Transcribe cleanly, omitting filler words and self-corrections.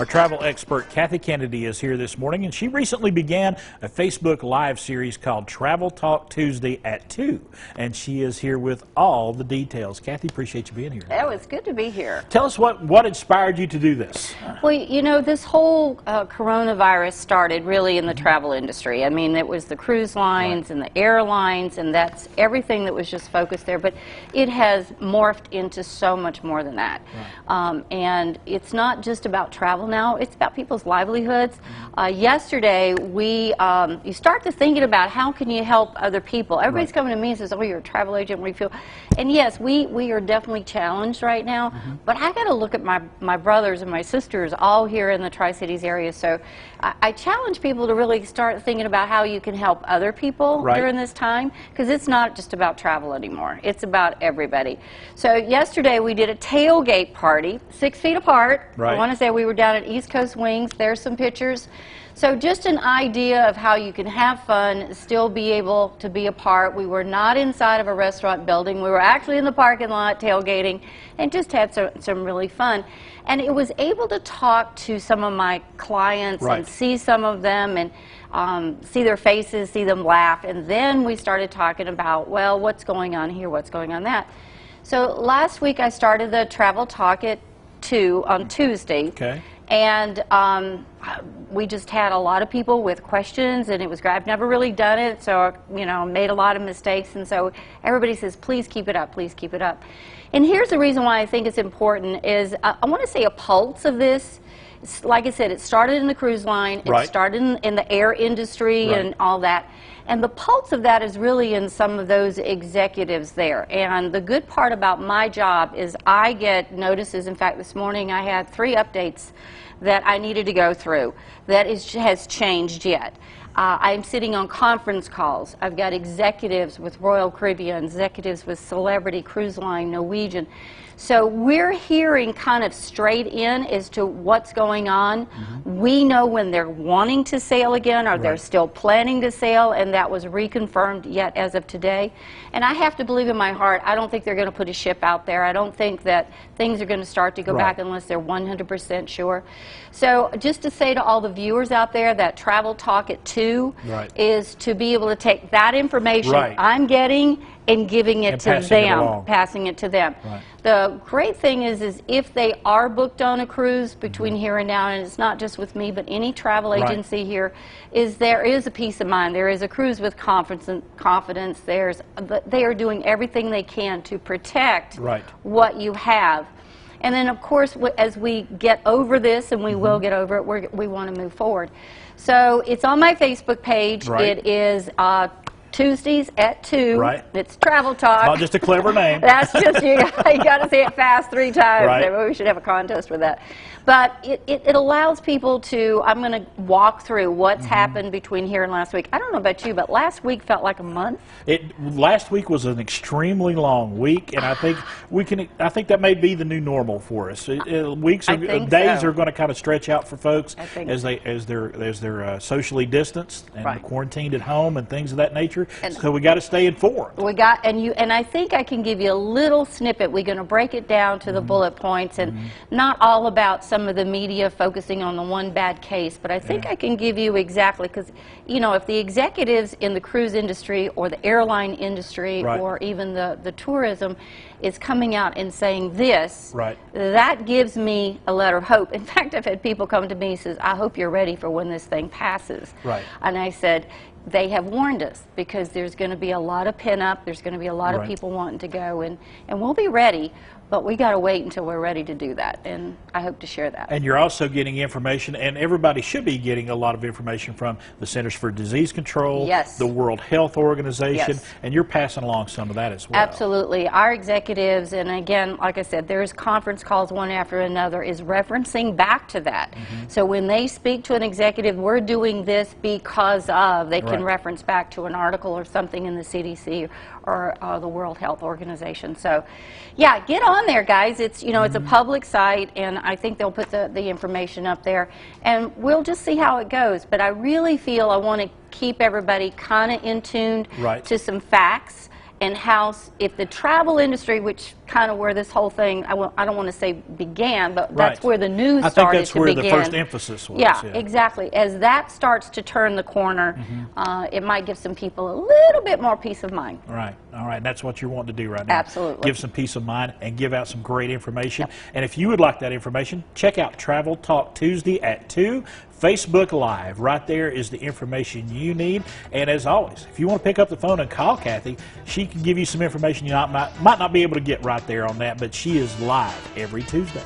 Our travel expert Kathy Kennedy is here this morning, and she recently began a Facebook Live series called Travel Talk Tuesday at 2, and she is here with all the details. Kathy, appreciate you being here. Oh, it's good to be here. Tell us what inspired you to do this. Well, you know, this whole coronavirus started really in the travel industry. I mean, it was the cruise lines and the airlines, and that's everything that was just focused there, but it has morphed into so much more than that. And it's not just about travel now, it's about people's livelihoods. Yesterday, you start to thinking about how can you help other people. Everybody's coming to me and says, oh, you're a travel agent, what do you feel? And yes, we are definitely challenged right now, but I got to look at my brothers and my sisters all here in the Tri-Cities area, so I challenge people to really start thinking about how you can help other people during this time, because it's not just about travel anymore, it's about everybody. So yesterday we did a tailgate party, 6 feet apart. I want to say we were down at East Coast Wings. There's some pictures. So just an idea of how you can have fun, still be able to be a part. We were not inside of a restaurant building. We were actually in the parking lot tailgating and just had some really fun. And it was able to talk to some of my clients and see some of them and see their faces, see them laugh. And then we started talking about, well, what's going on here, what's going on that. So last week I started the Travel Talk at 2 on Tuesday. And we just had a lot of people with questions, and it was great. I've never really done it, so you know, made a lot of mistakes, and so everybody says, please keep it up, please keep it up. And here's the reason why I think it's important is I want to say a pulse of this. Like I said, it started in the cruise line, it started in the air industry and all that. And the pulse of that is really in some of those executives there. And the good part about my job is I get notices. In fact, this morning I had 3 updates that I needed to go through that has changed yet. I'm sitting on conference calls. I've got executives with Royal Caribbean, executives with Celebrity Cruise Line, Norwegian. So we're hearing kind of straight in as to what's going on. We know when they're wanting to sail again, or they're still planning to sail, and that was reconfirmed yet as of today. And I have to believe in my heart, I don't think they're going to put a ship out there. I don't think that things are going to start to go back unless they're 100% sure. So just to say to all the viewers out there that Travel Talk at 2 is to be able to take that information I'm getting and giving it to them, passing it to them. The great thing is if they are booked on a cruise between here and now, and it's not just with me, but any travel agency here, there is a peace of mind. There is a cruise with confidence. They are doing everything they can to protect what you have. And then, of course, as we get over this, and we will get over it, we want to move forward. So it's on my Facebook page. It is Tuesdays at 2. It's Travel Talk. Not just a clever name. That's just, you got to say it fast 3 times. Maybe we should have a contest with that. But it allows people to, I'm going to walk through what's happened between here and last week. I don't know about you, but last week felt like a month. Last week was an extremely long week, and I think that may be the new normal for us. Days are going to kind of stretch out for folks as they're socially distanced and quarantined at home and things of that nature. So we got to stay informed. And I think I can give you a little snippet. We're going to break it down to the bullet points, and not all about some of the media focusing on the one bad case, but I think I can give you exactly, because you know, if the executives in the cruise industry or the airline industry or even the tourism is coming out and saying this, that gives me a letter of hope. In fact, I've had people come to me and says, I hope you're ready for when this thing passes. And I said, they have warned us, because there's going to be a lot of pin-up, there's going to be a lot of people wanting to go, and we'll be ready, but we got to wait until we're ready to do that, and I hope to share that. And you're also getting information, and everybody should be getting a lot of information from the Centers for Disease Control, the World Health Organization, and you're passing along some of that as well. Absolutely. Our executives, and again, like I said, there's conference calls one after another, is referencing back to that. So when they speak to an executive, we're doing this because of, they can reference back to an article or something in the CDC or the World Health Organization. So yeah, get on there, guys. It's, you know, it's a public site, and I think they'll put the information up there, and we'll just see how it goes. But I really feel I want to keep everybody kind of in tune to some facts and how, if the travel industry, which kind of where this whole thing, I don't want to say began, but that's where the news started to begin. I think that's where the first emphasis was. Yeah, exactly. As that starts to turn the corner, it might give some people a little bit more peace of mind. Right. All right. That's what you're wanting to do right now. Absolutely. Give some peace of mind and give out some great information. Yep. And if you would like that information, check out Travel Talk Tuesday at 2. Facebook Live. Right there is the information you need. And as always, if you want to pick up the phone and call Kathy, she can give you some information you might not be able to get right there on that, but she is live every Tuesday.